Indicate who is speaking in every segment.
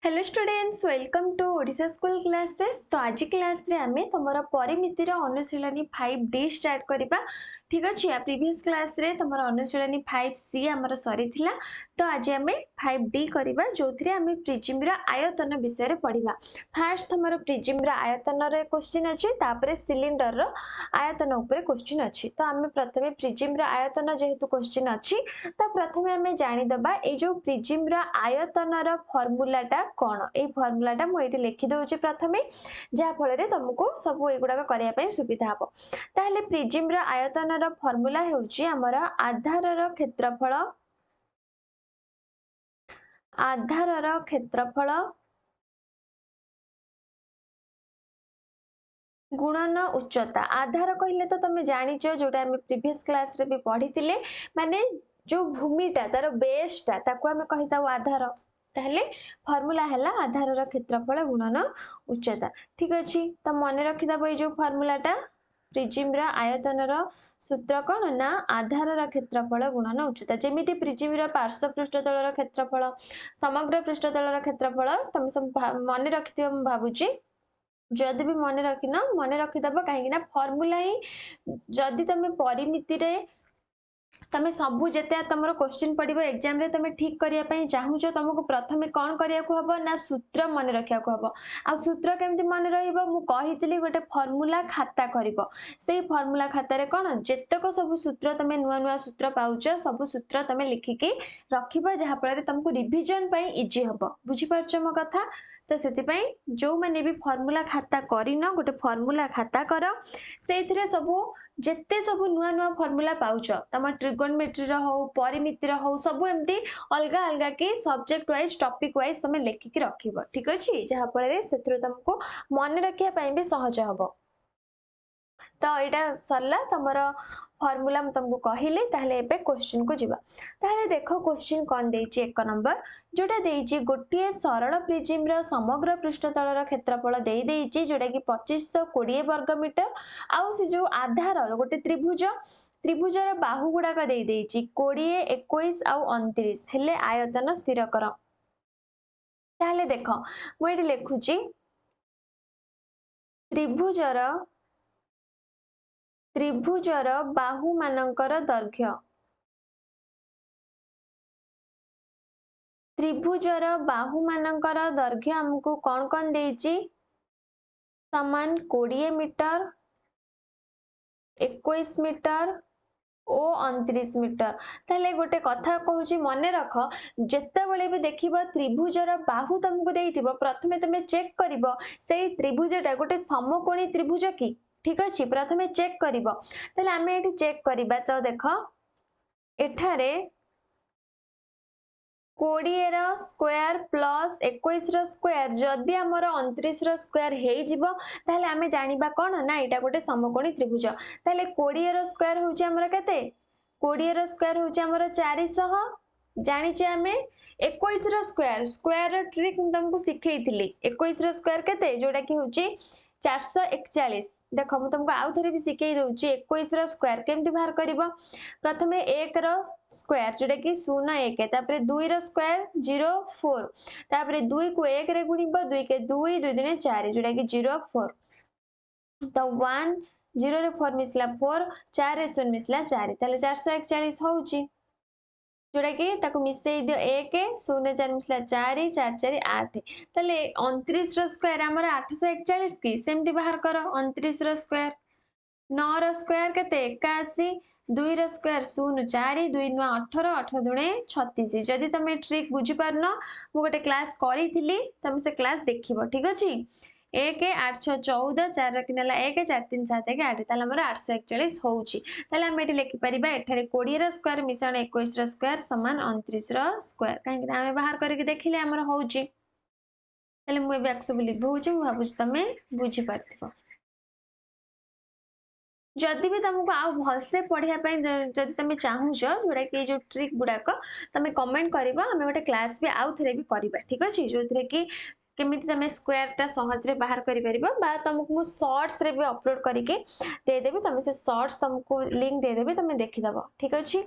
Speaker 1: Hello students welcome to Odisha school classes. तो आज class रे आमे तमरा परिमितिर अनुशीलनी 5D स्टार्ट करिबा। ठीक अछि या प्रीवियस क्लास रे तमरा अनुशीलनी 5C हमर सरी थिला। तो आज आमे 5D करिबा जोथरे आमे प्रिज्म रा आयतन विषय रे पढिबा। फर्स्ट तमरा प्रिज्म रा आयतन रे क्वेश्चन अछि, तापरे सिलिंडर रो आयतन ऊपर क्वेश्चन अछि। तो आमे प्रथमे प्रिज्म रा आयतन जेहेतु क्वेश्चन अछि, तो प्रथमे आमे जानि दबा ए जो प्रिज्म रा आयतन रा फार्मूलाटा कौन। ए फार्मूलाटा मु एठी लिखि दउछि प्रथमे, जहा फल रे तुमको सब एगुडा करिया पय सुविधा हबो। ताहले प्रिज्म रा आयतन रा फार्मूला हेउछि हमर आधार रा क्षेत्रफल गुणन उच्चता। आधार कहले तो तुम जानिच जोटा आम प्रीवियस क्लास रे भी पढ़ी माने जो भूमिटा तार बेसटा ताको आम कहिता आधार। ताहले फार्मूला हैला आधार रा क्षेत्रफल गुणन उच्चता। ठीक अछि, तो मन रखि दबो ए जो फार्मूलाटा प्रिज्म रा आयतन रा सूत्र कौन ना आधार रा क्षेत्रफल गुणन उच्चता। जेमिति प्रिज्म रा पार्श्व पृष्ठतल रा क्षेत्रफल समग्र पृष्ठतल रा क्षेत्रफल तुम सब मन रखिथियो म भाबुची। जदि भी मन रखिना मन रखिदब कहीं फर्मूला ही जदि तुम परिमिति रे तमे सबु जेते तुम क्वेश्चन पढ़िबो एग्जाम रे तमे ठीक करिया पई चाहूचो तुमको प्रथमे कोन करिया को हबो ना सूत्र मन रखिया को हबो। आ सूत्र केमति मन रहिबो मु कहितली गोटे फार्मूला खाता करिवो। सेही फार्मूला खाता रे कोन जेतक सब सूत्र तमे नुवा नुवा सूत्र पाउचो सब सूत्र तमे लिखिकी रखिबो, जहा फल रे तुमको रिवीजन पई इजी हबो। बुझी पारछो मो कथा। तो सेतिपई जो माने भी फार्मूला खाता करिनो गोटे फार्मूला खाता कर, सेथिरे सबु जेते सबु नुआ नुआ फार्मूला पाउच तम ट्रिगोनोमेट्री रो हो परिमिति रो हो सबु एमती अलगा अलगा के सब्जेक्ट वाइज टॉपिक वाइज तमे लेखिकी रखिबो। ठीक अछि, जहा फल रे सेथिरो तुमको मन रखिया पई भी सहज हबो। तो एटा सरला तमरो फार्मूला म तुमको कहिले। ताहले एबे क्वेश्चन को जिबा। ताहले देखो क्वेश्चन कोन देछि। एक नंबर जोटा देछि गोटिए सरल प्रिज्म रो समग्र पृष्ठतल रो क्षेत्रफल देई देछि जोटा कि 2520 वर्ग मीटर। आउ से जो आधार गोटे त्रिभुज त्रिभुजर बाहु गुडाक देई देछि 20 21 आउ 29 हेले आयतन स्थिर कर। ताहले देखो मु एठी लेखुची त्रिभुजर बाहु मानकर दैर्घ्य त्रिभुजर बाहु मानकर दैर्घ्य हमको कौन कौन देछि समान 20 मीटर 21 मीटर ओ 29 मीटर। ताहले गोटे कथा कहूची मन रख, जेते बेले भी देखिबो त्रिभुजर बाहु तुमको देइथिबो प्रथमे तुमे चेक करिवो सेही त्रिभुजटा गोटे समकोणी त्रिभुज की। ठीक अछि, प्रथमे चेक करिवो। ताहले आमे एठी चेक करिबा। तो देखो एठारे 20 रो स्क्वायर प्लस 21 रो स्क्वायर जदि हमर 29 रो स्क्वायर हेइ जिवो ताहले आमे जानिबा कोन ना एटा गोटे समकोणी त्रिभुज। ताहले 20 रो स्क्वायर होउची हमर केते 20 रो स्क्वायर होउची हमर 400 जानिचे आमे 21 रो स्क्वायर स्क्वायर ट्रिक तुमको सिखेइथिली 21 रो स्क्वायर केते जोटा कि होउची 441। देखो मु तुमको आउ थरे भी सिखेइ दउची 21 रो स्क्वायर केमति बाहर करिवो। प्रथमे 1 रो स्क्वायर जोटा कि 01 तापरे 2 रो स्क्वायर 04 तापरे 2 को 1 रे गुणिबो 2 के 2 2 दुने 4 जोटा कि 04। तो 1 0 रे 4 मिसला 4 4 रे 0 मिसला 4 ताले 441 होउची जोटा कि ताको मिसेई दियो 1 0 4 मिसला 4 4 4 8 ताले 29 रो स्क्वायर हमर 841 की सेमति बाहर करो। 29 रो स्क्वायर 9 रो स्क्वायर केते 81 2 रो स्क्वायर 0 4 2 9 18 18 दुणे 36। जदि तुम ट्रिक बुझी पारनो मु गोटे क्लास करिथिली तुम से क्लास देखिबो। ठीक अछि 1 8 6 14 4 रखिनेला 1 4 3 7 1 8 ताले हमर 841 होउची। ताले हम एठी लिखि परिबा एठारे 20 रो स्क्वायर मिश्रण 21 रो स्क्वायर समान 29 रो स्क्वायर काहे कि आमे बाहर करके देखिले हमर होउची। ताले मु एबे एक्सो लिखबोची मु भाबुची तमे बुझी पारथिबो। जदि भी तुमको आउ भलसे पढ़िया पई जदि तुम चाहूचो जोटा कि जो ट्रिक गुडाक तुम कमेंट करिवो आमे गोटे क्लास भी आउ थरे भी करिबा। ठीक अछि, जो थरे कि केमिति तमे स्क्वायर टा सहज रे बाहर करि परिबो बा तुमको मु शॉर्ट्स रे भी अपलोड करके दे देबी तमे से शॉर्ट्स तुमको लिंक दे देबी तमे देखि दबो ठीक अछि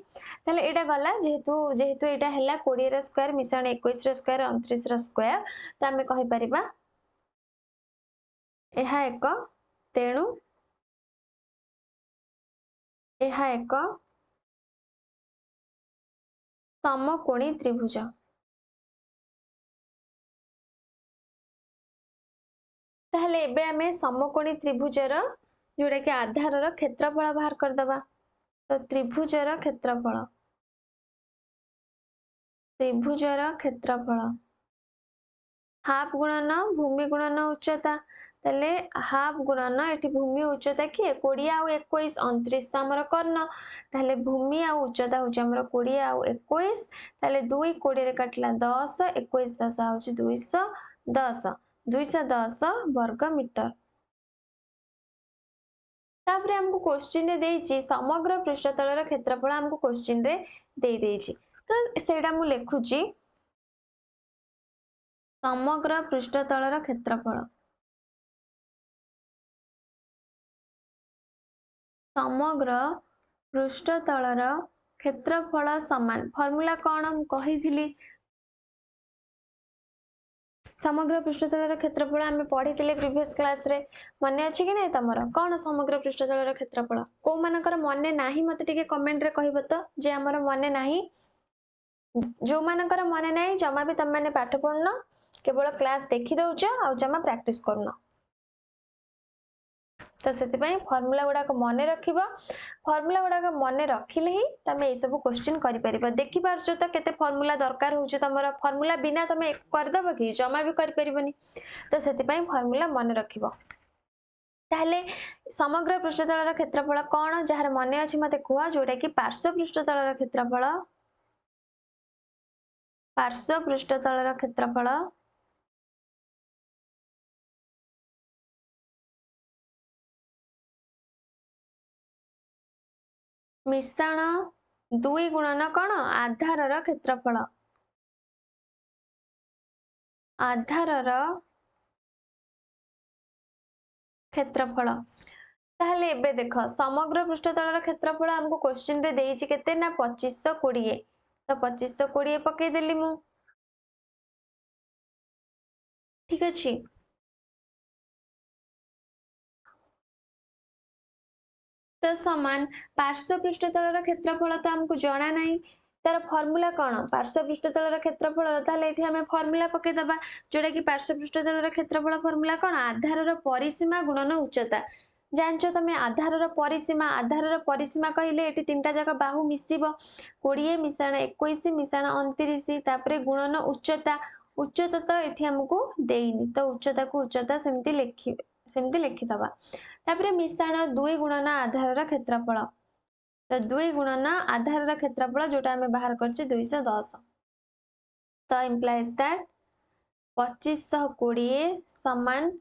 Speaker 1: ताले एटा गला जेहेतु जेहेतु एटा हैला 20 रा स्क्वायर मिसाण 21 रा स्क्वायर 29 रा स्क्वायर त आमे कहि परिबा एहा एक तेणु एहा एक समकोणी त्रिभुज ताहले एबे आमे समकोणी त्रिभुजर जोटा कि आधारर क्षेत्रफल बाहर कर दबा तो त्रिभुजर क्षेत्रफल हाफ गुणन भूमि गुणन उच्चता ताले हाफ गुणन एठी भूमि उच्चता किए 20 आउ 21 29 तो हमर कर्ण ताले भूमि आउ उच्चता होची हमर 20 आउ 21 ताले 2 20 रे काटला 10 21 10 होची 210 210 वर्ग मीटर तापरे हमको क्वेश्चन रे देइची समग्र पृष्ठतलर क्षेत्रफल हमको क्वेश्चन रे देई देइची तो सेडा मु लेखुची समग्र पृष्ठतलर क्षेत्रफल समग्र पृष्ठतलर क्षेत्रफल समान फॉर्मूला कौन हम कहिथिली समग्र पृष्ठतलर क्षेत्रफल आमे पढिथिले प्रीवियस क्लास रे मने अछि कि नै तमरो कौन समग्र पृष्ठतलर क्षेत्रफल को मानकर मने नाही मते टिके कमेंट रे कहिबो तो जे हमर मने नाही जो मानकर मने नाही जमा भी तम माने पाठ पढनो केवल क्लास देखि दउछ आ जमा प्रैक्टिस करनो तो सेति पई फार्मूला गुडा को मने रखिबो फार्मूला गुडा को मने रखिले ही तमे ए सब क्वेश्चन करि परिबो देखि पारछो त केते फार्मूला दरकार होउछ तमरो फार्मूला बिना तमे कर दबो कि जमा भी कर परिबोनी तो सेति पई फार्मूला मने रखिबो ताहले समग्र पृष्ठतलर क्षेत्रफल कोन जहार मने अछि मते कुआ जोटा कि पार्श्व पृष्ठतलर क्षेत्रफल मिश्रण 2 गुणन कोन आधारर क्षेत्रफल ताहले एबे देख समग्र पृष्ठतलर क्षेत्रफल हमको क्वेश्चन रे देइछि केते ना 2520 तो 2520 पके देली मु ठीक अछि तो समान पार्श्व पृष्ठतलर क्षेत्रफल तो हमको जाना नहीं तार फार्मूला कौन पार्श्व पृष्ठतलर क्षेत्रफल ताले एठी हमें फार्मूला पके दबा जोटा कि पार्श्व पृष्ठतलर क्षेत्रफल फार्मूला कौन आधारर परिसीमा गुणन उच्चता जानचो तमे आधारर परिसीमा कहिले एठी तीनटा जाक बाहु मिसिबो 20 मिसाण 21 मिसाण 29 तापरे गुणन उच्चता उच्चता तो एठी हमको देइनी तो उच्चता को उच्चता सेमती लिखि दबा तापरे मिश्रण 2 गुणन आधारर क्षेत्रफल तो 2 गुणन आधारर क्षेत्रफल जोटा हमें बाहर करछि 210 तो इंप्लाइज दैट 2520 समान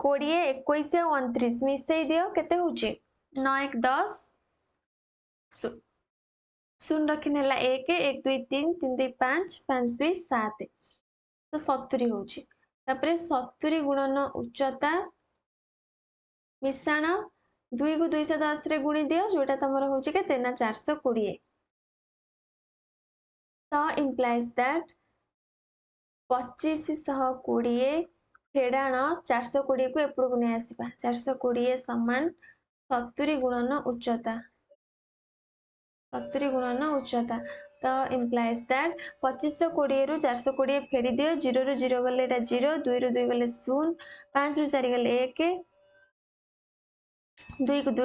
Speaker 1: 20 21 और 29 मिसई दियो केते होची 9 1 10 शून्य रखिन हला 1 1 2 3 3 2 5 5 2 7 तो 70 होची तापरे 70 गुणन उच्चता मिश्रण 2 को 210 रे गुणी दियो जोटा तमरो होची केते ना 420 तो इंप्लाइज दैट 2520 फेडाण 420 को एपड़ को नै आसीबा 420 समान 70 गुणन उच्चता 70 गुणन उच्चता तो इंप्लाइज दैट 2520 रु 420 फेडी दियो 0 रु 0 गले एटा 0 2 रु 2 गले 0 5 रु 4 गले 1 2 को 2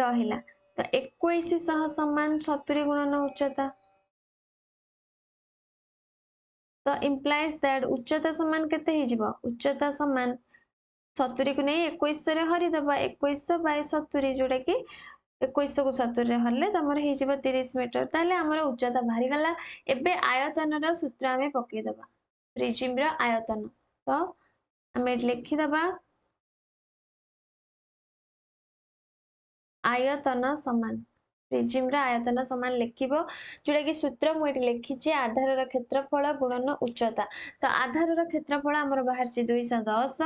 Speaker 1: रहिला तो 21 सह समान 70 गुणन उच्चता तो इंप्लाइज दैट उच्चता समान केते हे जिवो उच्चता समान 70 को नहीं 21 रे हरि दबा 21 बाय 70 जोटा कि 21 को 70 रे हरले तमर हे जिवो 30 मीटर ताले हमर उच्चता भारी गला एबे आयतनर सूत्र हमें पके दबा प्रिज्म रा आयतन तो हमें लिखि दबा आयतन समान प्रिज्म रा आयतन समान लिखिबो जोटा कि सूत्र मु एठी लिखिछि आधार रा क्षेत्रफल गुणन उच्चता। तो आधार रा क्षेत्रफल हमर बाहर 210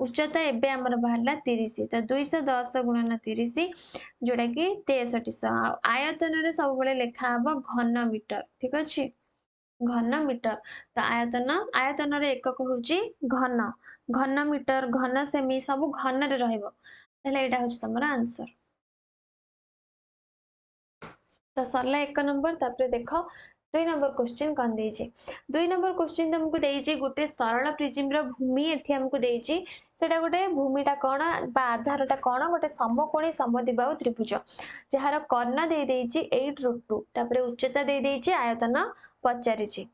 Speaker 1: उच्चता एबे हमर बाहरला 30 तो 210 गुणन 30 जोटा कि 6300 आयतन रे सब बेले लेखा हबो घन मीटर ठीक अछि घन मीटर तो आयतन रे एकक होची घन घन मीटर घन सेमी सब घन रे रहइबो तले एटा होची तमरा आंसर। तो सरला 1 नंबर तापर देखो 2 नंबर क्वेश्चन कौन देइछि 2 नंबर क्वेश्चन तुमको देइछि गोटे सरल प्रिज्म रो भूमि एठी हमको देइछि सेटा गोटे भूमिटा कोण बा आधारटा कोण गोटे समकोणी समद्विबाहु त्रिभुज जहार कर्ण दे देइछि 8√2 तापर उच्चता दे देइछि आयतन पचारिछि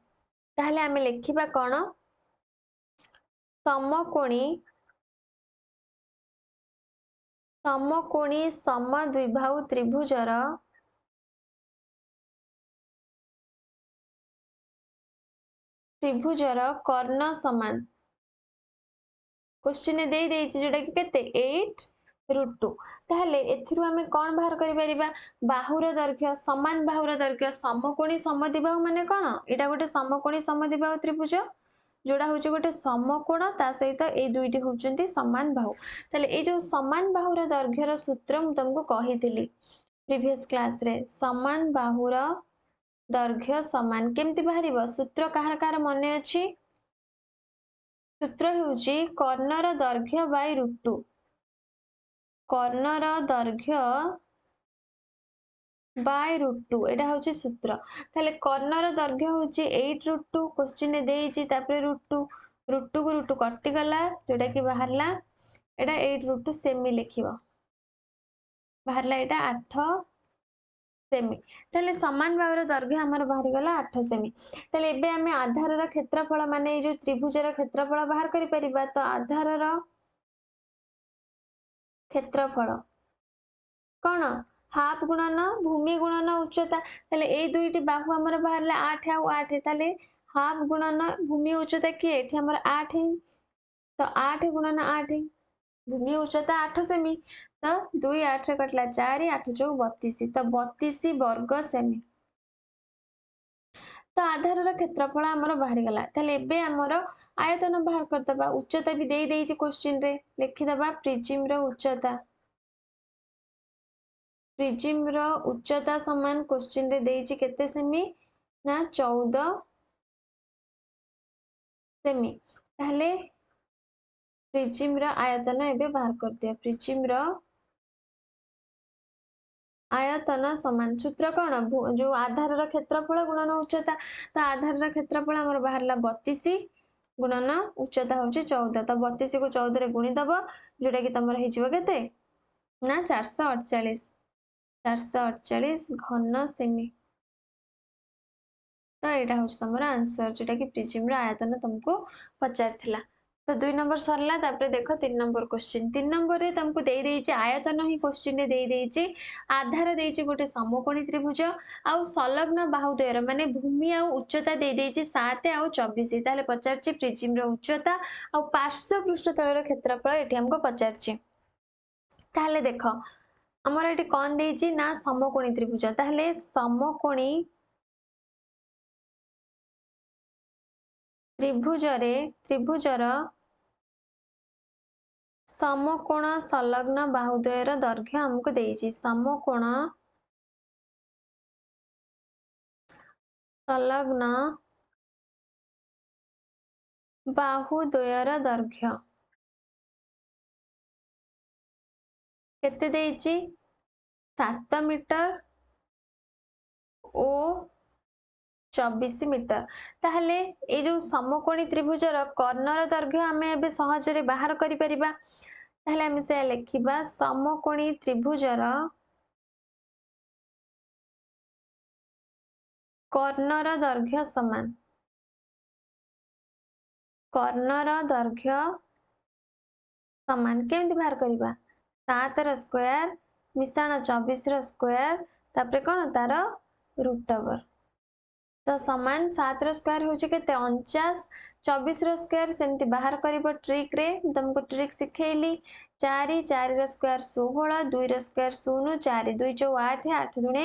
Speaker 1: ताहले हमें लिखिबा कोण समकोणी समद्विबाहु त्रिभुजर कर्ण समान क्वेश्चन दे देइछि जोटा कि केते 8√2 ताहले एथिरु हमें कोन बाहर करि परिबा बाहुर दैर्घ्य समान बाहुर दैर्घ्य समकोणी समद्विबाहु माने कोन एटा गोटे समकोणी समद्विबाहु त्रिभुज जोड़ा होचे गोटे समकोण ता सहित ए दुईटी होचंती समान बाहु ताले ए जो समान बाहुर दैर्घ्यर सूत्र मु तुमको कहितली प्रीवियस क्लास रे समान बाहुर दैर्घ्य समान केमती बाहरिबो सूत्र कहार कहार मने अछि सूत्र होउची कर्णर दैर्घ्य बाय √2 कर्णर दैर्घ्य बाय √2 एटा होची सूत्र ताले कर्णर दैर्घ्य होची 8√2 क्वेश्चन ने देइची तापर √2 √2 को √2 कटि गला जोटा कि बाहरला एटा 8√2 सेमी लिखिबो बाहरला एटा 8 सेमी ताले समान बाहुर दैर्घ्य हमर बाहरी गला 8 सेमी ताले एबे हमें आधार रा क्षेत्रफल माने ए जो त्रिभुज रा क्षेत्रफल बाहर करि परिबा तो आधार रा क्षेत्रफल कोन हाफ गुणन भूमि गुणन उच्चता ताले ए दुईटी बाहु हमर बाहरला 8 आ 8 ताले हाफ गुणन भूमि उच्चता की एठी हमर 8 तो 8 गुणन 8 भूमि उच्चता 8 सेमी तो 2 8 रे कटला 4 8 4 32 तो 32 वर्ग सेमी तो आधार रा क्षेत्रफल हमर बाहरी गला ताले एबे हमर आयतन बाहर करतबा उच्चता भी देई देई छि क्वेश्चन रे लिखि दबा प्रिज्म रो उच्चता प्रिज्म रो उच्चता समान क्वेश्चन रे देई छि केते सेमी ना 14 सेमी ताले प्रिज्म रो आयतन एबे बाहर कर दिया प्रिज्म रो आयतन समान सूत्र कोन जो आधार रो क्षेत्रफल गुणन उच्चता तो आधार रो क्षेत्रफल हमर बाहरला 32 गुणन उच्चता होची 14 तो 32 को 14 रे गुणी दबो जोटा कि तमर हे जिवो केते ना 448 घन सेमी तो एटा होची तमर आंसर जोटा कि प्रिज्म रो आयतन तुमको पचार थिला। तो 2 नंबर सरला तापर देखो 3 नंबर क्वेश्चन 3 नंबर रे तुमको देई देई छि आयतन ही क्वेश्चन रे देई देई छि आधार देई छि गोटे समकोणी त्रिभुज आ संलग्न बाहु द्वयर माने भूमि आ उच्चता देई देई छि 7 आ 24 ताले पचार छि प्रिज्म रो उच्चता आ पार्श्व पृष्ठतल रो क्षेत्रफल एठी हमको पचार छि ताले देखो हमर एठी कोन देई छि ना समकोणी त्रिभुज ताले समकोणी त्रिभुजर समकोण संलग्न बाहुद्वयर दैर्घ्य हमको देइछि समकोण संलग्न बाहुद्वयर दैर्घ्य केते देइछि 7 मीटर ओ 24 मीटर ताहले ए जो समकोणी त्रिभुजर कर्णर दैर्घ्य हमें एबे सहज रे बाहर करि परिबा ताहले हम से लिखिबा समकोणी त्रिभुजर कर्णर दैर्घ्य समान कर्णर दैर्घ्य समान केमति बाहर करिबा 7 रो स्क्वायर मिसाण 24 रो स्क्वायर तापरे कोन तार रूट ओवर तो समान 7 रो स्क्वायर होची केते 49 24 रो स्क्वायर सेमती बाहर करिवो ट्रिक रे तुमको ट्रिक सिखेइली 4 4 रो स्क्वायर 16 2 रो स्क्वायर 0 4 2 चौ 8 8 दुणे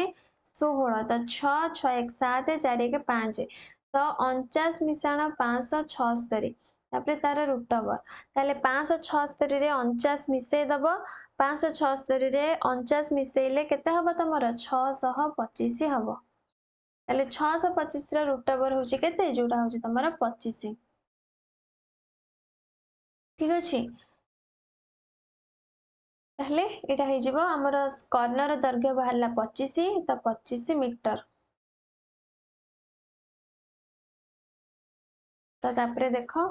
Speaker 1: 16 तो 6 6 1 7 4 1 5 तो 49 मिसाण 576 तापर तार रूट ओवर ताले 576 रे 49 मिसई दबो 576 रे 49 मिसेइले केते हबो तमरो 625 हबो ताले 625 रो रूट ओवर होची केते जोटा होची तमरो 25 ठीक अछि ताहले एटा हे जिवो हमर कर्णर दैर्घ्य बाहरला 25 तो 25 मीटर तो तापरे देखो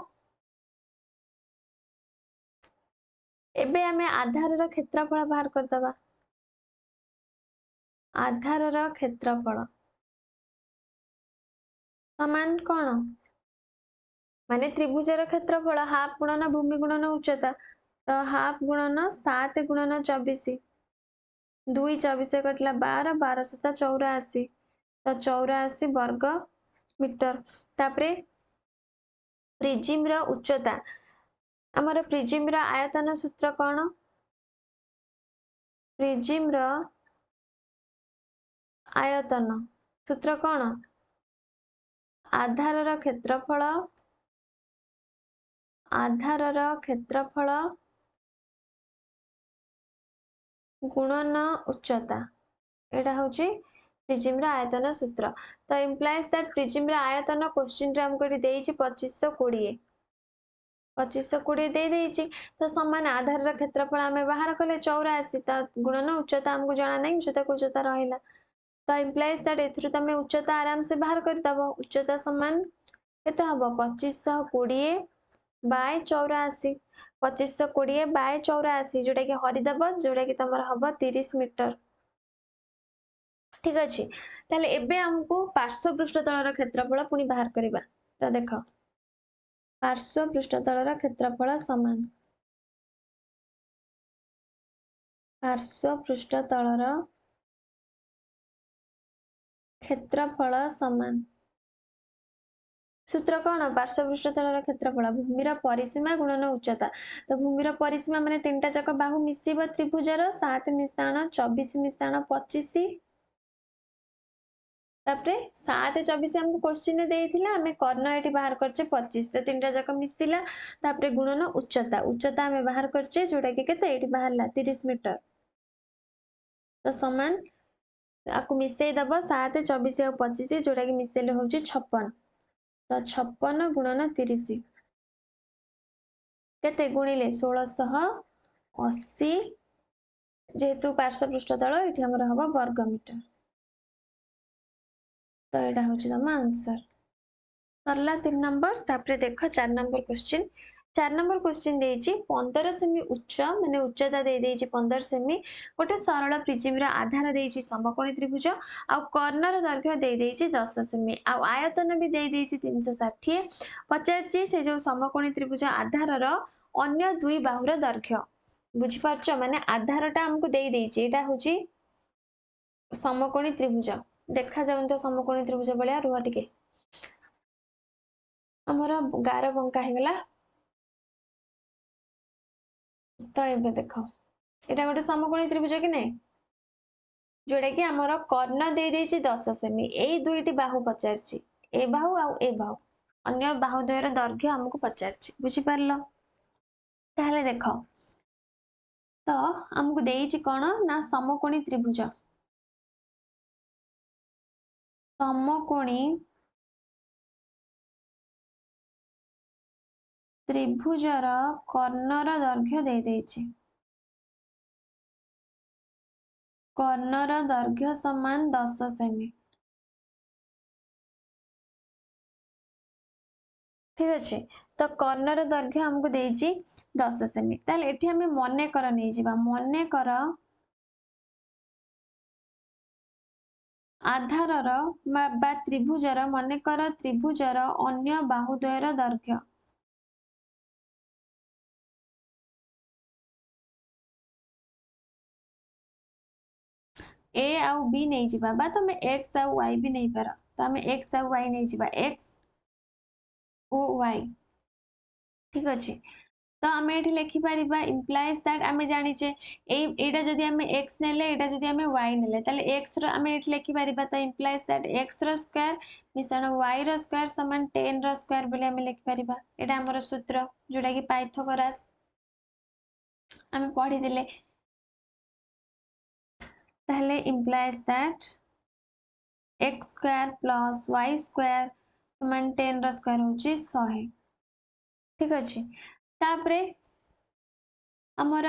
Speaker 1: एबे आमे आधार रो क्षेत्रफल बाहर कर दबा आधार रो क्षेत्रफल समान कोन माने त्रिभुजर क्षेत्रफल हाफ गुणन भूमि गुणन उच्चता तो हाफ गुणन 7 गुणन 24 2 24 कटला 12 12 7 84 तो 84 वर्ग मीटर तापरे प्रिज्म रो उच्चता हमर प्रिज्म रो आयतन सूत्र कोन प्रिज्म रो आयतन सूत्र कोन आधार रो क्षेत्रफल गुणन उच्चता एटा होची प्रिज्म रो आयतन सूत्र तो इम्प्लाइज दैट प्रिज्म रो आयतन क्वेश्चन रे हमको देइची 2520 2520 दे देइची तो समान आधार रो क्षेत्रफल हमें बाहर कले 84 तो गुणन उच्चता हमको जाना नहीं उच्चता को उच्चता रहिला तो इम्प्लाइज दैट एथरु तमे उच्चता आराम से बाहर कर दबो उच्चता समान केते हबो 2520 बाय 84 2520 बाय 84 जोटा कि हरिदब जोटा कि तमर हबो 30 मीटर ठीक अछि ताले एबे हमको पार्श्व पृष्ठतलर क्षेत्रफल पुनी बाहर करबा तो देखो पार्श्व पृष्ठतलर क्षेत्रफल समान पार्श्व पृष्ठतलर क्षेत्रफल समान सूत्र कोन पार्श्व पृष्ठतलर क्षेत्रफल भूमिर परिसीमा गुणन उच्चता तो भूमिर परिसीमा माने तीनटा जाक बाहु मिसिबो त्रिभुजर 7 मिसाण 24 मिसाण 25 तापरे 7 24 हमको क्वेश्चन ने देइथिला हमें कर्ण एटी बाहर करचे 25 तो तीनटा जाक मिसिला तापरे गुणन उच्चता उच्चता हमें बाहर करचे जोटा कि केते एटी बाहरला 30 मीटर तो समान आकु मिसई दबो 7 24 और 25 जोटा कि मिसेले होची 56 तो 56 गुणन 30 केते गुणिले 1680 जेहेतु पार्श्व पृष्ठतल एठी हमर हबो वर्ग मीटर तो एटा होची तम आंसर सरला 3 नंबर तापरे देखो 4 नंबर क्वेश्चन 4 नंबर क्वेश्चन देइची 15 सेमी उच्च माने उच्चता दे देइची 15 सेमी गोटे सरल प्रिज्म रा आधार देइची समकोणी त्रिभुज आ कर्णर दैर्घ्य दे देइची 10 सेमी आ आयतन भी दे देइची 360 पचारची से जो समकोणी त्रिभुज आधार रो अन्य दुई बाहुर दैर्घ्य बुझी पारछो माने आधारटा हमको दे देइची एटा होची समकोणी त्रिभुज देखा जाउन तो समकोणी त्रिभुज बलिया रुहा टिके हमरा गार बंका हे गला तो एबे देखो एटा गोटे समकोणी त्रिभुज कि नै जोडा कि हमर कर्ण दे देइची 10 सेमी एई दुईटी बाहु पचारची ए बाहु आ ए बाहु अन्य बाहु द्वयर दैर्घ्य हमको पचारची बुझी पारलो ताहले देखो तो हमको देइची कोन ना समकोणी त्रिभुजर कर्णर दैर्घ्य दे देइची कर्णर दैर्घ्य समान 10 सेमी ठीक अच्छे तो कर्णर दैर्घ्य हमको देइची 10 सेमी ताले एठी हमें मने कर नै जिबा मने कर आधारर बा त्रिभुजर मने कर त्रिभुजर अन्य बाहुद्वयर दैर्घ्य ए आउ बी नहीं जिबा बा तमे x आउ y भी नहीं पार तो हमें x आउ y नहीं जिबा x ओ वाई ठीक अच्छे तो आम ये लिखिपर इम्प्लाइज दैट आम जाचे एटा जदि आम एक्स नेले एटा जदि आम वाई नेले ताले एक्स रो आम ये लिखिपर तो इम्प्लाइज दैट एक्स रो स्क्वायर मिश्रण वाई रो स्क्वायर समान 10 रो स्क्वायर बोली आम लिखिपर एटा हमर सूत्र जोटा कि पाइथागोरस आम पढ़ी ताहले implies that X square plus Y square समान 10 रो स्क्वायर होची 100 ठीक अच्छे तापरे आमर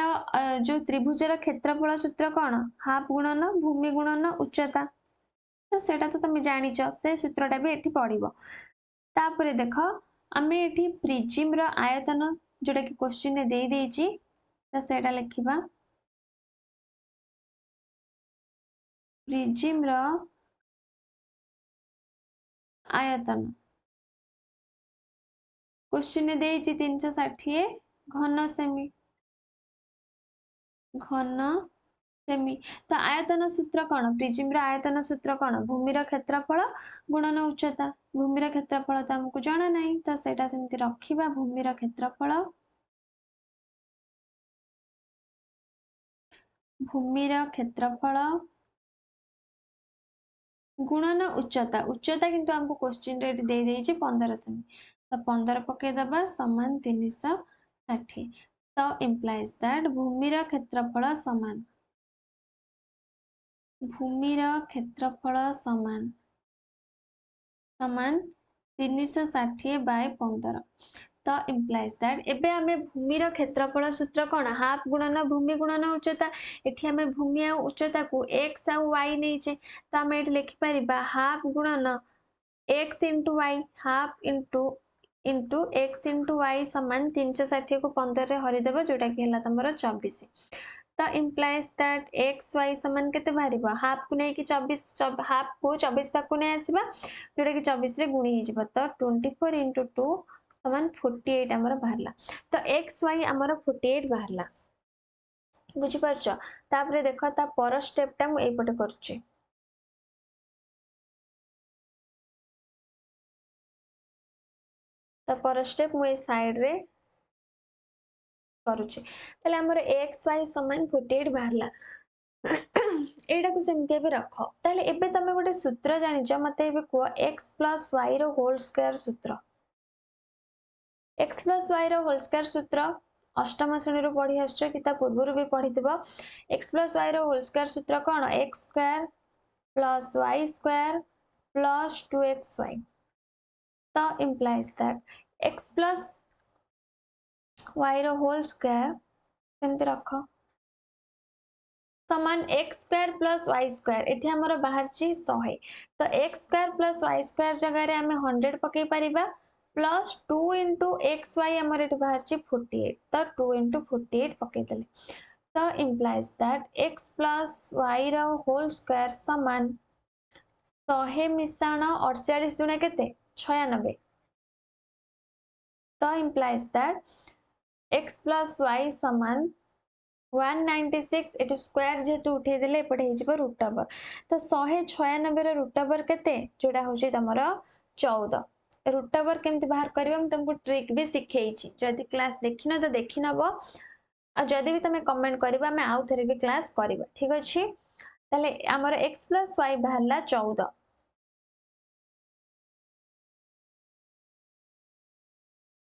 Speaker 1: जो त्रिभुजर क्षेत्रफल सूत्र कौन हाफ गुणन भूमि गुणन उच्चता तो सेटा तो तुम जानिच से सूत्रटा भी एठी पड़िबो तापरे देख आमे एठी प्रिज्म रो आयतन जोटा कि क्वेश्चन ने दे देइची तो सेटा लिखिबा प्रिज्म रो आयतन क्वेश्चन ने देइची 360 घन सेमी घन सेमी तो आयतन सूत्र कौन प्रिज्म रो आयतन सूत्र कौन भूमिर क्षेत्रफल गुणन उच्चता भूमिर क्षेत्रफल तो हमको जाना नहीं तो सेटा सेमती रखिबा भूमिर क्षेत्रफल भूमिर क्षेत्रफल गुणन उच्चता उच्चता किंतु हमको क्वेश्चन रे दे देइछि 15 सेमी तो 15 पके दबा समान 360 तो इम्प्लाइज दैट भूमिर क्षेत्रफल समान भूमिर क्षेत्रफल समान समान 360 बाय 15 तो इम्प्लाइज दैट एबे आमे भूमिर क्षेत्रफल सूत्र कोन हाफ गुणन भूमि गुणन उच्चता एठी आमे भूमि आ उच्चता को x आ y नैचे तो आमे एठी लिखि परिबा हाफ गुणन x into Y half into X into Y समान 360 को 15 रे हरिदेव जोटा कि हला तमरो 24 तो इम्प्लाइज दैट एक्स वाई समान केते बाहरिबो हाफ को नै कि 24 हाफ को 24 पाकु नै आसीबा जोटा कि 24 रे गुणी हिजिबो तो 24 इंटू 2 समान 48 हमर बाहरला तो एक्स वाई हमर 48 बाहरला बुझी परछो तापरे देखो ता पर स्टेप टा मु एई पटे करछि ता पर स्टेप मु ए साइड रे करूछि ताले हमर एक्स वाई समान 48 बाहरला एटा को सेमते भी रख ताले एबे तमे गोटे सूत्र जानिछ मते एबे को x प्लस y रो होल स्क्वायर सूत्र x प्लस y रो होल स्क्वायर सूत्र अष्टम श्रेणी रो पढ़ी आछो कि ता पूर्व भी पढ़िथिबो x प्लस y रो होल स्क्वायर सूत्र कोन x square plus y square plus 2xy तो implies that x plus y रो होल स्क्वायर सेमते रख समान x square plus Y square एठी हमर बाहर छि 100 तो x square plus Y square जगह रे हमें 100 पकई परिबा प्लस 2 इंटू एक्स वाई हमर एठी बाहर छि 48 तो 2 इंटू 48 पकई देले तो implies that x plus y रो होल स्क्वायर समान 100 मिश्रण 48 दुने केते 96 तो implies that x plus y समान 196 एटी स्क्वायर जेतु उठे देले एपटे हिजिबो रूट ओवर तो 196 रो रूट ओवर केते जोडा होची तमरो 14 रूट ओवर केमति बाहर करबो हम तुमको ट्रिक भी सिखेइछि जदि क्लास देखिन तो देखिनबो आ जदि भी तमे कमेंट करबा मैं आउ थरे भी क्लास करबा ठीक अछि ताले हमर x + y बाहरला 14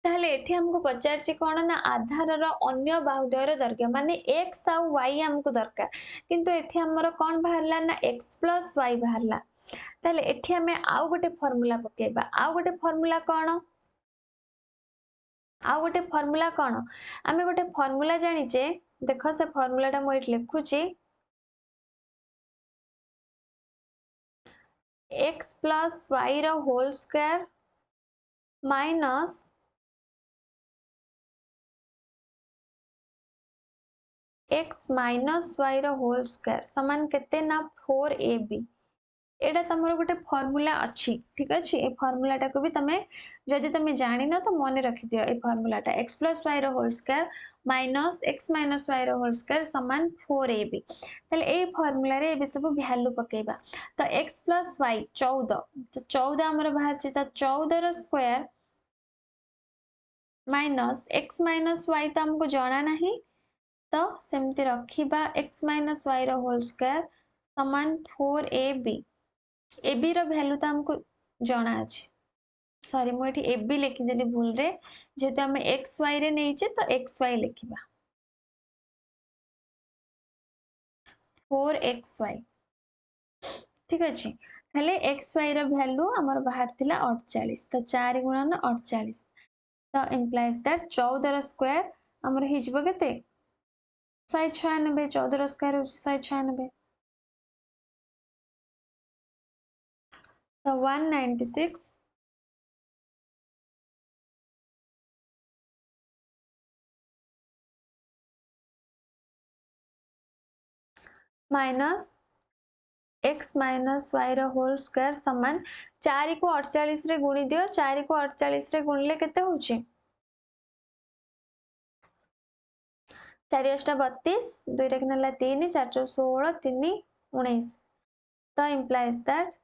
Speaker 1: ताहले एठी हमको पचारछि कोन ना आधार रो अन्य बाहुद्वयर दैर्घ्य माने x आ y हमको दरकार किंतु एठी हमर कोन बाहरला ना x + y बाहरला ताहले एठी हमें आउ गोटे फार्मूला पकेबा आउ गोटे फार्मूला कोन आउ गोटे फार्मूला कोन आमे गोटे फार्मूला जानिचे देखो से फार्मूला टा मु एठी लिखुची x + y रो whole square minus x minus y रो होल स्क्वायर समान केते ना 4ab एटा तमरो गोटे फार्मूला अछि ठीक अछि ए फार्मूला टा को भी तमे जदि तमे जानि न तो मने रखि दियो ए फार्मूला टा x + y रो whole square minus x minus y रो होल स्क्वायर समान 4ab तले ए फार्मूला रे ए सब वैल्यू पकेबा तो x + y 14 तो 14 हमर बाहर छै तो 14 रो square minus x minus y तो हमको जाना नहीं, तो सेमती रखिबा एक्स माइनस वाई रो होल स्क्वायर समान 4ab। ab रो वैल्यू तो हमको जाना अछि, सॉरी मु एठी ab लिखिदेली भूल रे, जेहेतु हम एक्स वाई रे नहींचे तो एक्स वाई लिखिबा 4xy। ठीक अच्छे, हेले एक्स वाई रो वैल्यू हमर बाहर थिला 48, तो 4 गुणन 48, तो इम्प्लाइज दैट 14 रो स्क्वायर हमर हे जिवो केते 196, 14 रो स्क्वायर होची 196, तो 196 माइनस एक्स माइनस वाई रो होल स्क्वायर समान 4 को 48 रे गुणी दियो, 4 को 48 रे गुणले केते होची 4 8 32, 2 रे किनला 3, 4 4 16, 3 19, तो इम्प्लाइज दैट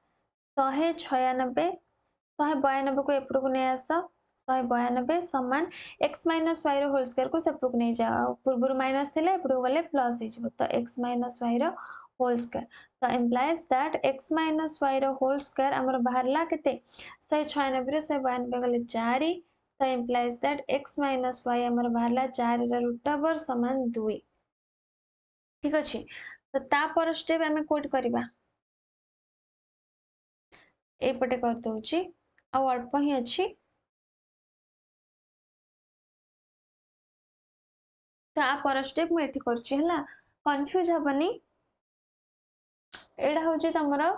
Speaker 1: 196 192 को एपड़ को नहीं आस 192 समान एक्स माइनस वाई रो होल स्क्वायर को सेपड़ को नहीं जाओ, पूर्व माइनस थिले एपड़ गले प्लस हो, तो एक्स माइनस वाई रो होल स्क्वायर, तो implies that x minus y रो होल स्क्वायर हमर बाहरला केते 196 रे 192 गले 4, तो implies that x minus y हमर बाहरला 4 रा रूट ओवर समान 2। ठीक अछि, तो ता पर स्टेप हमें कोड करबा एपटे कर दउची आ अल्प ही अछि, तो आ पर स्टेप मु एठी करछि हला, कंफ्यूज हबनी। एडा होची तमरो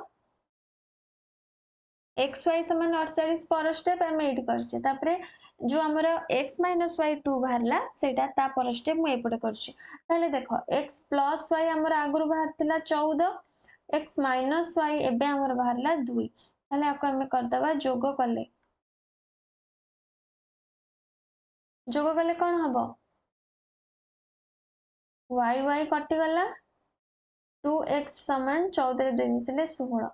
Speaker 1: xy समान 48 पर स्टेप हम एडी करछि, तापरे जो हमर x माइनस y 2 बाहरला सेटा ता पर स्टेप मु एपटे करछि, ताले देखो x प्लस y हमर आगुरु बाहर थिला 14, x माइनस y एबे हमर बाहरला 2, ताले आको हम कर दबा जोग कले कोन हबो y y कटि गला 2x समान 14 रे 2 मिसले 16,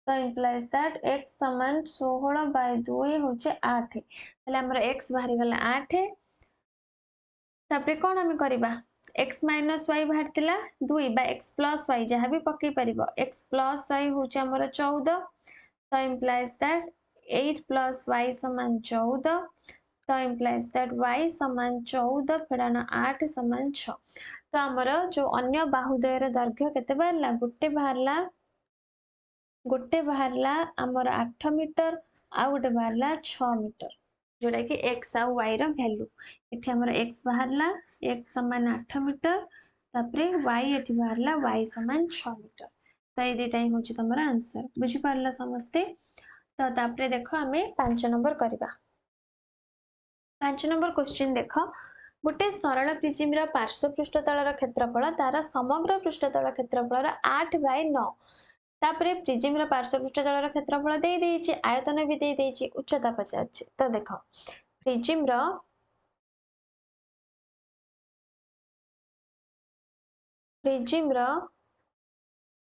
Speaker 1: तो इम्प्लाइज दैट x समान 16 बाय 2 होचे 8, ताले हमर x बाहरी गला 8, तापरे कोन हम करबा x माइनस y बाहर थिला 2 बा x प्लस y जहां भी पक्के परिबो, x प्लस y होचे हमर 14, तो इम्प्लाइज दैट 8 प्लस y समान 14, तो इम्प्लाइज दैट y समान 14 फेडाना 8 समान 6, तो हमर जो अन्य बाहुद्वयर दैर्घ्य केते बाहरला गोटे बाहरला हमर 8 मीटर आ गोटे बाहरला 6 मीटर, जोड़ा कि x आ y रो वैल्यू एठी हमर x बाहरला x समान 8 मीटर, तापरे y एठी बाहरला y समान 6 मीटर, तो ए दुटा ही होची तमर आंसर, बुझी पारला समस्ते। तो तापरे देखो हमें 5 नंबर करबा, 5 नंबर क्वेश्चन देखो, गोटे सरल प्रिज्म पार्श्व पृष्ठतल क्षेत्रफल तार समग्र पृष्ठतल क्षेत्रफल 8/9, तापरे प्रिज्म पार्श्व पृष्ठतल क्षेत्रफल दे देइछि, आयतन भी दे देइछि, उच्चता पचारछि, तो देखो प्रिज्म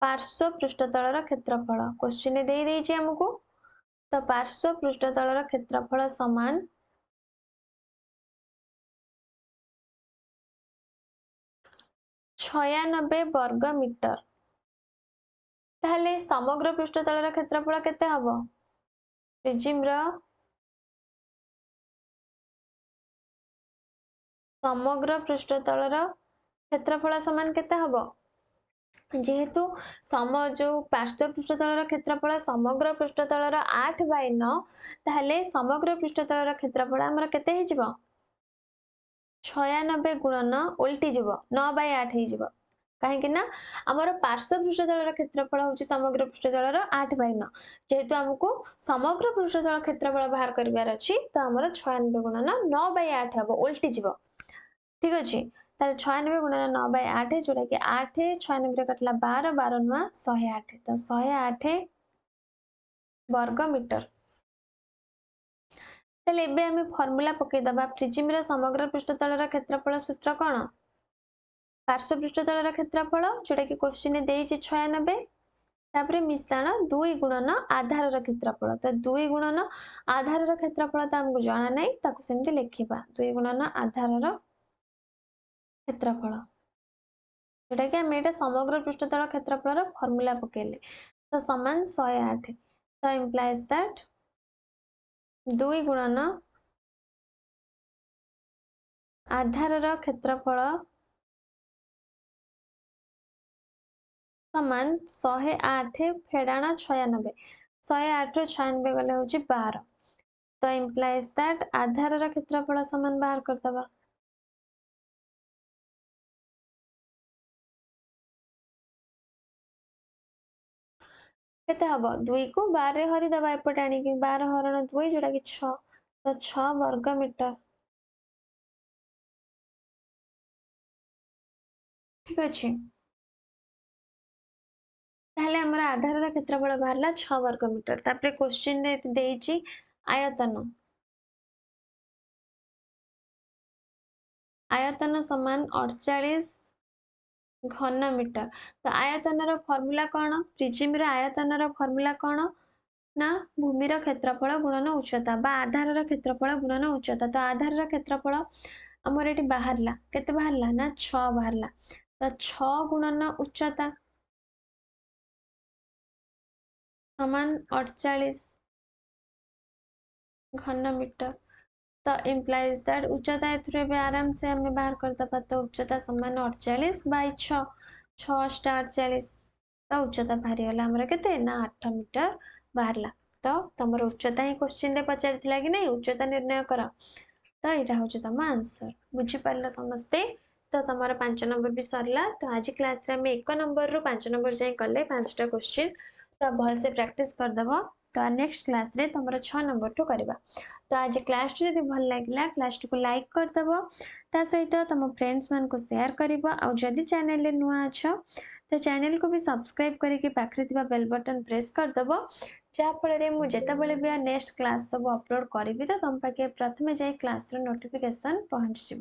Speaker 1: पार्श्व पृष्ठतल क्षेत्रफल क्वेश्चन दे देइछि हमकु, तो पार्श्व पृष्ठतल क्षेत्रफल समान 96 वर्ग मीटर, ताहले समग्र पृष्ठतल क्षेत्रफल केते हबो प्रिज्म समग्र पृष्ठतल क्षेत्रफल समान केते हबो, जेहेतु जो पार्श्व पृष्ठतल क्षेत्रफल समग्र पृष्ठतल 8/9, ताहले समग्र पृष्ठतल क्षेत्रफल हमर केते हे जिवो 96 गुणन उल्टी जीव 9/8 हे जीव, कहीं ना आमर पार्श्व पृष्ठतल क्षेत्रफल होची समग्र पृष्ठतल 8/9, जेहेतु हमको समग्र पृष्ठतल क्षेत्रफल बाहर करिवार अछि, तो हमर 96 गुणन 9/8 हबो उल्टी जीव। ठीक अछि, ताले 96 गुणन 9/8 जोटा कि 8 96 रे कटला 12 12 नुआ 108, तो 108 वर्ग मीटर। ताले एबे हमें फार्मूला पके दबा प्रिज्म समग्र पृष्ठतल क्षेत्रफल सूत्र कोन पार्श्व पृष्ठतल क्षेत्रफल जोटा कि क्वेश्चन देइछि 96, तापरे मिश्रण 2 गुणन आधार क्षेत्रफल तो 2 गुणन आधार क्षेत्रफल तो आमको जना नहीं ताकू सेमती लिखिबा 2 गुणन आधार क्षेत्रफल जोटा कि आम ये समग्र पृष्ठतल क्षेत्रफल फर्मूला पकेले तो समान 108 तो इम्प्लाइज दैट 2 गुणन आधार क्षेत्रफल समान 108 फेड़ाण 96 108 रू 96 गले हूँ 12 तो इम्प्लाइज दैट आधार क्षेत्रफल समान बाहर करदबा केते हबो 2 को 12 रे हरि दबा एपटे आनी कि 12 हरण 2 जोटा कि 6 तो 6 वर्ग मीटर ठीक अछि ताहले हमर आधार क्षेत्रफल बाहरला 6 वर्ग मीटर तापरे क्वेश्चन रे देइची आयतन समान 48 घन मीटर तो आयतन रो फार्मूला कोन प्रिज्म रो आयतन रो फार्मूला कोन ना भूमि रो क्षेत्रफल गुणन उच्चता बा आधार रो क्षेत्रफल गुणन उच्चता तो आधार रो क्षेत्रफल हमर एटी बाहरला केते बाहरला ना 6 बाहरला तो 6 गुणन उच्चता समान 48 घन मीटर तो इम्प्लाइज दैट उच्चता एथरे भी आराम से हमें बाहर कर दबा तो उच्चता समान 48 बाई 6 6 स्टार 48 तो उच्चता बाहरी गला हमर केते ना 8 मीटर बाहरला तो तमर उच्चता ही क्वेश्चन रे पचारिथिला कि नहीं उच्चता निर्णय करा तो यहाँ हूँ तुम आंसर बुझीपार समस्ते तो तुम 5 नंबर भी सरला तो आज क्लास रे हमें 1 नंबर रु 5 नंबर जाए कले 5टा क्वेश्चन तो भल से प्रैक्टिस करदब तो नेक्स्ट क्लास रे तुम 6 नंबर ठू करवा तो आज क्लास जब भल लगे क्लास को लाइक करदब ता सहित तुम फ्रेंड्स मान को शेयर करबा और जदि चैनल नुआ अच्छ तो चैनल को भी सब्सक्राइब करके पाखरे थिबा बेल बटन प्रेस करदब जहाँफल मुझे भी नेक्स्ट क्लास सब अपलोड करी तो तुम पाखे प्रथमे जाए क्लास नोटिफिकेशन पहुँची।